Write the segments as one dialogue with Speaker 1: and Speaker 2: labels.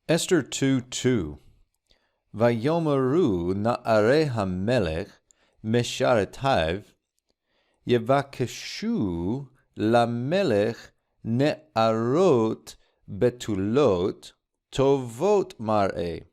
Speaker 1: Esther 2:2. Vayomeru na'arei hamelech mesharetav yevakeshu lamelech ne'arot betulot tovot mar'eh.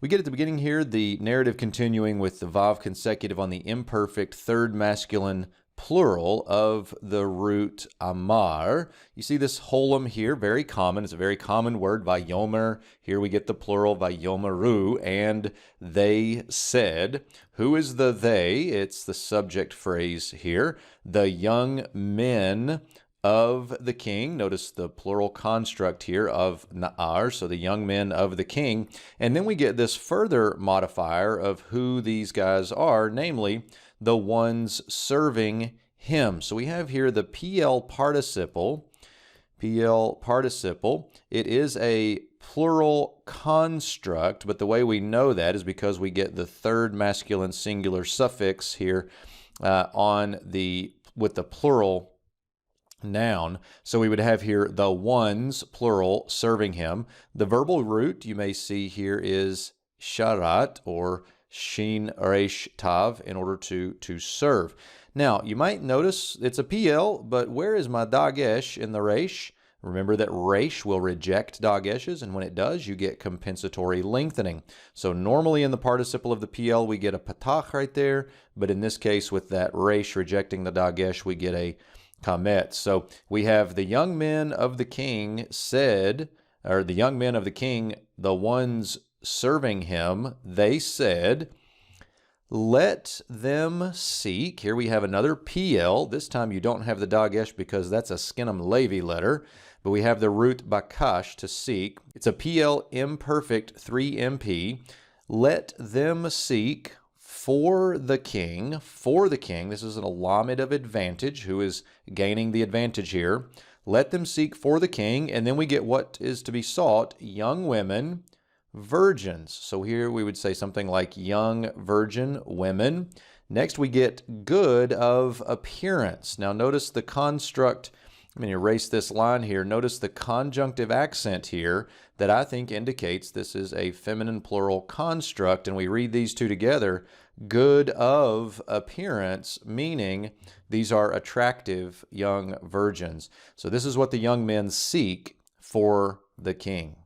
Speaker 1: We get at the beginning here the narrative continuing with the vav consecutive on the imperfect third masculine plural of the root amar. You see this holum here, very common. It's a very common word, vayomer. Here we get the plural vayomeru, and they said. Who is the they? It's the subject phrase here. The young men of the king. Notice the plural construct here of na'ar, so the young men of the king. And then we get this further modifier of who these guys are, namely the ones serving him. So we have here the PL participle. PL participle. It is a plural construct, but the way we know that is because we get the third masculine singular suffix here with the plural noun. So we would have here the ones, plural, serving him. The verbal root you may see here is sharat, or shin resh tav, in order to serve. Now, you might notice it's a PL, but where is my dagesh in the resh? Remember that resh will reject dageshes, and when it does, you get compensatory lengthening. So normally in the participle of the PL, we get a patach right there, but in this case, with that resh rejecting the dagesh, we get a kamet. So we have the young men of the king said, or the young men of the king, the ones serving him, they said, let them seek. Here we have another PL. This time you don't have the dagesh because that's a Skinnem Levi letter, but we have the root bakash, to seek. It's a PL imperfect 3MP. Let them seek for the king. For the king. This is an alamid of advantage. Who is gaining the advantage here? Let them seek for the king. And then we get what is to be sought: young women, virgins. So here we would say something like young virgin women. Next we get good of appearance. Now notice the construct. I'm going to erase this line here. Notice the conjunctive accent here that I think indicates this is a feminine plural construct, and we read these two together. Good of appearance, meaning these are attractive young virgins. So this is what the young men seek for the king.